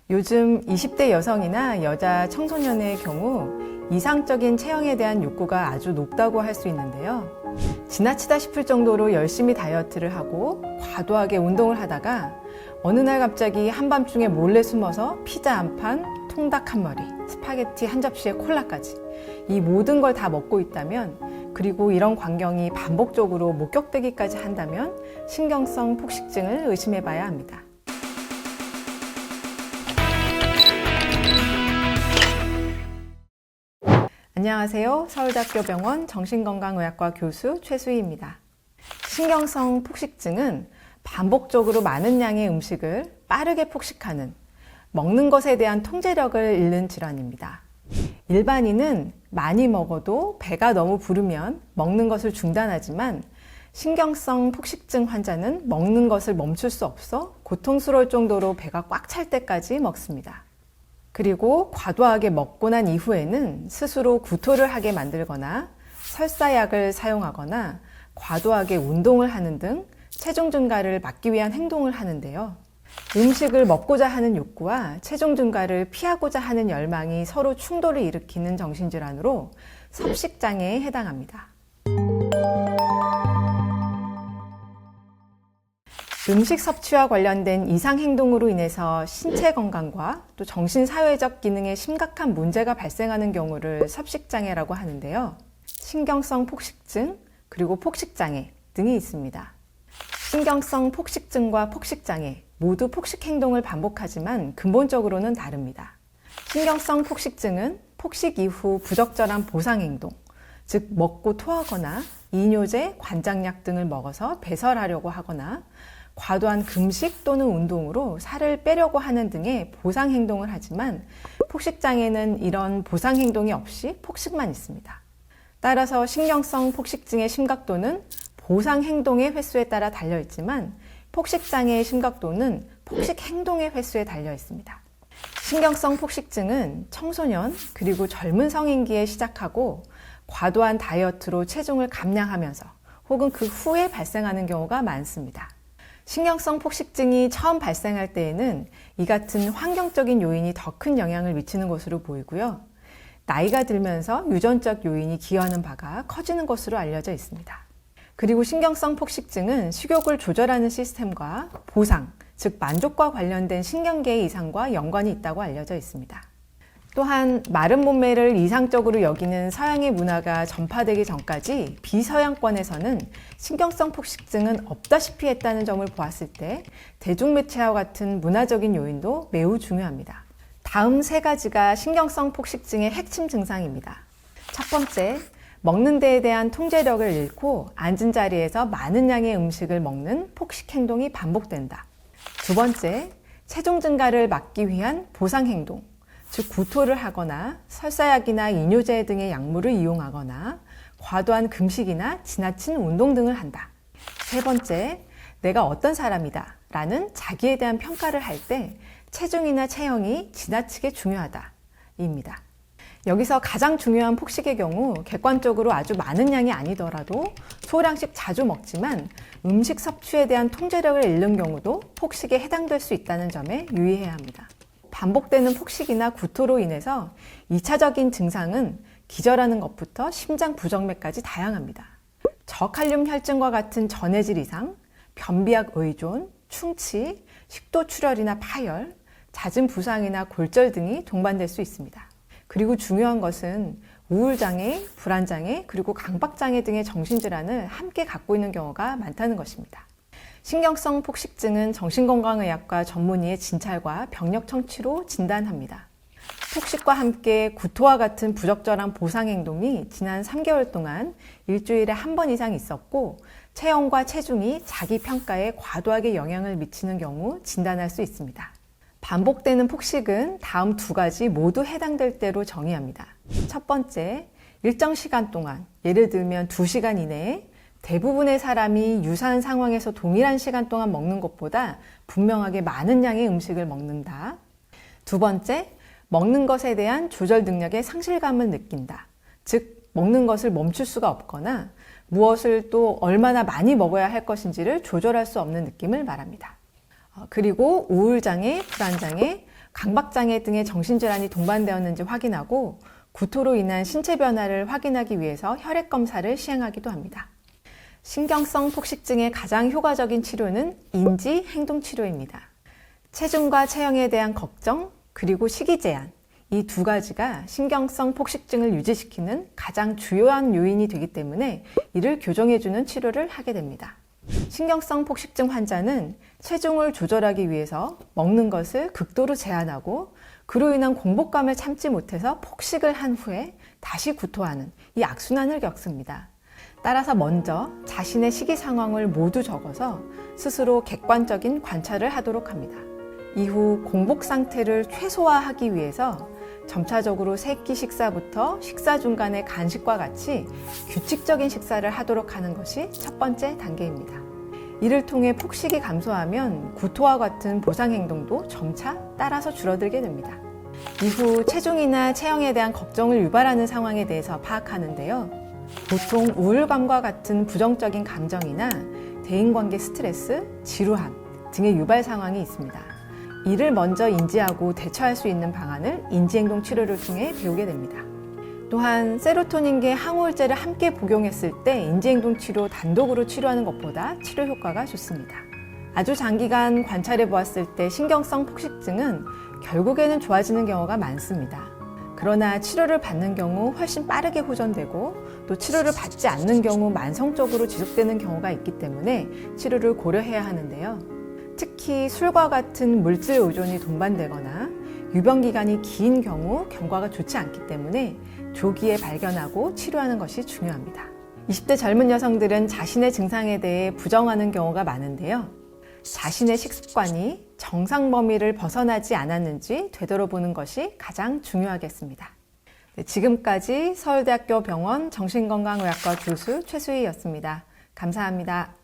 요즘 20대 여성이나 여자 청소년의 경우 이상적인 체형에 대한 욕구가 아주 높다고 할 수 있는데요. 지나치다 싶을 정도로 열심히 다이어트를 하고 과도하게 운동을 하다가 어느 날 갑자기 한밤중에 몰래 숨어서 피자 한 판, 통닭 한 머리, 스파게티 한 접시에 콜라까지 이 모든 걸 다 먹고 있다면, 그리고 이런 광경이 반복적으로 목격되기까지 한다면 신경성 폭식증을 의심해 봐야 합니다. 안녕하세요. 서울대학교병원 정신건강의학과 교수 최수희입니다. 신경성 폭식증은 반복적으로 많은 양의 음식을 빠르게 폭식하는, 먹는 것에 대한 통제력을 잃는 질환입니다. 일반인은 많이 먹어도 배가 너무 부르면 먹는 것을 중단하지만, 신경성 폭식증 환자는 먹는 것을 멈출 수 없어 고통스러울 정도로 배가 꽉 찰 때까지 먹습니다. 그리고 과도하게 먹고 난 이후에는 스스로 구토를 하게 만들거나 설사약을 사용하거나 과도하게 운동을 하는 등 체중 증가를 막기 위한 행동을 하는데요. 음식을 먹고자 하는 욕구와 체중 증가를 피하고자 하는 열망이 서로 충돌을 일으키는 정신질환으로 섭식장애에 해당합니다. 음식 섭취와 관련된 이상 행동으로 인해서 신체 건강과 또 정신사회적 기능에 심각한 문제가 발생하는 경우를 섭식장애라고 하는데요. 신경성 폭식증, 그리고 폭식장애 등이 있습니다. 신경성 폭식증과 폭식장애 모두 폭식 행동을 반복하지만 근본적으로는 다릅니다. 신경성 폭식증은 폭식 이후 부적절한 보상 행동, 즉 먹고 토하거나 이뇨제, 관장약 등을 먹어서 배설하려고 하거나 과도한 금식 또는 운동으로 살을 빼려고 하는 등의 보상 행동을 하지만, 폭식장애는 이런 보상 행동이 없이 폭식만 있습니다. 따라서 신경성 폭식증의 심각도는 보상 행동의 횟수에 따라 달려 있지만, 폭식장애의 심각도는 폭식 행동의 횟수에 달려 있습니다. 신경성 폭식증은 청소년 그리고 젊은 성인기에 시작하고 과도한 다이어트로 체중을 감량하면서 혹은 그 후에 발생하는 경우가 많습니다. 신경성 폭식증이 처음 발생할 때에는 이 같은 환경적인 요인이 더 큰 영향을 미치는 것으로 보이고요. 나이가 들면서 유전적 요인이 기여하는 바가 커지는 것으로 알려져 있습니다. 그리고 신경성 폭식증은 식욕을 조절하는 시스템과 보상, 즉 만족과 관련된 신경계의 이상과 연관이 있다고 알려져 있습니다. 또한 마른 몸매를 이상적으로 여기는 서양의 문화가 전파되기 전까지 비서양권에서는 신경성 폭식증은 없다시피 했다는 점을 보았을 때 대중매체와 같은 문화적인 요인도 매우 중요합니다. 다음 세 가지가 신경성 폭식증의 핵심 증상입니다. 첫 번째, 먹는 데에 대한 통제력을 잃고 앉은 자리에서 많은 양의 음식을 먹는 폭식 행동이 반복된다. 두 번째, 체중 증가를 막기 위한 보상 행동, 즉 구토를 하거나 설사약이나 이뇨제 등의 약물을 이용하거나 과도한 금식이나 지나친 운동 등을 한다. 세 번째, 내가 어떤 사람이다 라는 자기에 대한 평가를 할 때 체중이나 체형이 지나치게 중요하다 입니다. 여기서 가장 중요한 폭식의 경우 객관적으로 아주 많은 양이 아니더라도 소량씩 자주 먹지만 음식 섭취에 대한 통제력을 잃는 경우도 폭식에 해당될 수 있다는 점에 유의해야 합니다. 반복되는 폭식이나 구토로 인해서 2차적인 증상은 기절하는 것부터 심장 부정맥까지 다양합니다. 저칼륨 혈증과 같은 전해질 이상, 변비약 의존, 충치, 식도 출혈이나 파열, 잦은 부상이나 골절 등이 동반될 수 있습니다. 그리고 중요한 것은 우울장애, 불안장애, 그리고 강박장애 등의 정신질환을 함께 갖고 있는 경우가 많다는 것입니다. 신경성 폭식증은 정신건강의학과 전문의의 진찰과 병력 청취로 진단합니다. 폭식과 함께 구토와 같은 부적절한 보상 행동이 지난 3개월 동안 일주일에 한 번 이상 있었고, 체형과 체중이 자기 평가에 과도하게 영향을 미치는 경우 진단할 수 있습니다. 반복되는 폭식은 다음 두 가지 모두 해당될 때로 정의합니다. 첫 번째, 일정 시간 동안, 예를 들면 2시간 이내에 대부분의 사람이 유사한 상황에서 동일한 시간 동안 먹는 것보다 분명하게 많은 양의 음식을 먹는다. 두 번째, 먹는 것에 대한 조절 능력의 상실감을 느낀다. 즉, 먹는 것을 멈출 수가 없거나 무엇을 또 얼마나 많이 먹어야 할 것인지를 조절할 수 없는 느낌을 말합니다. 그리고 우울장애, 불안장애, 강박장애 등의 정신질환이 동반되었는지 확인하고 구토로 인한 신체 변화를 확인하기 위해서 혈액 검사를 시행하기도 합니다. 신경성 폭식증의 가장 효과적인 치료는 인지 행동 치료입니다. 체중과 체형에 대한 걱정, 그리고 식이 제한, 이 두 가지가 신경성 폭식증을 유지시키는 가장 주요한 요인이 되기 때문에 이를 교정해주는 치료를 하게 됩니다. 신경성 폭식증 환자는 체중을 조절하기 위해서 먹는 것을 극도로 제한하고 그로 인한 공복감을 참지 못해서 폭식을 한 후에 다시 구토하는 이 악순환을 겪습니다. 따라서 먼저 자신의 식이 상황을 모두 적어서 스스로 객관적인 관찰을 하도록 합니다. 이후 공복 상태를 최소화하기 위해서 점차적으로 새끼 식사부터 식사 중간에 간식과 같이 규칙적인 식사를 하도록 하는 것이 첫 번째 단계입니다. 이를 통해 폭식이 감소하면 구토와 같은 보상 행동도 점차 따라서 줄어들게 됩니다. 이후 체중이나 체형에 대한 걱정을 유발하는 상황에 대해서 파악하는데요. 보통 우울감과 같은 부정적인 감정이나 대인관계 스트레스, 지루함 등의 유발 상황이 있습니다. 이를 먼저 인지하고 대처할 수 있는 방안을 인지행동 치료를 통해 배우게 됩니다. 또한 세로토닌계 항우울제를 함께 복용했을 때 인지행동 치료 단독으로 치료하는 것보다 치료 효과가 좋습니다. 아주 장기간 관찰해 보았을 때 신경성 폭식증은 결국에는 좋아지는 경우가 많습니다. 그러나 치료를 받는 경우 훨씬 빠르게 호전되고 또 치료를 받지 않는 경우 만성적으로 지속되는 경우가 있기 때문에 치료를 고려해야 하는데요. 특히 술과 같은 물질 의존이 동반되거나 유병기간이 긴 경우 경과가 좋지 않기 때문에 조기에 발견하고 치료하는 것이 중요합니다. 20대 젊은 여성들은 자신의 증상에 대해 부정하는 경우가 많은데요. 자신의 식습관이 정상 범위를 벗어나지 않았는지 되돌아보는 것이 가장 중요하겠습니다. 지금까지 서울대학교 병원 정신건강의학과 교수 최수희였습니다. 감사합니다.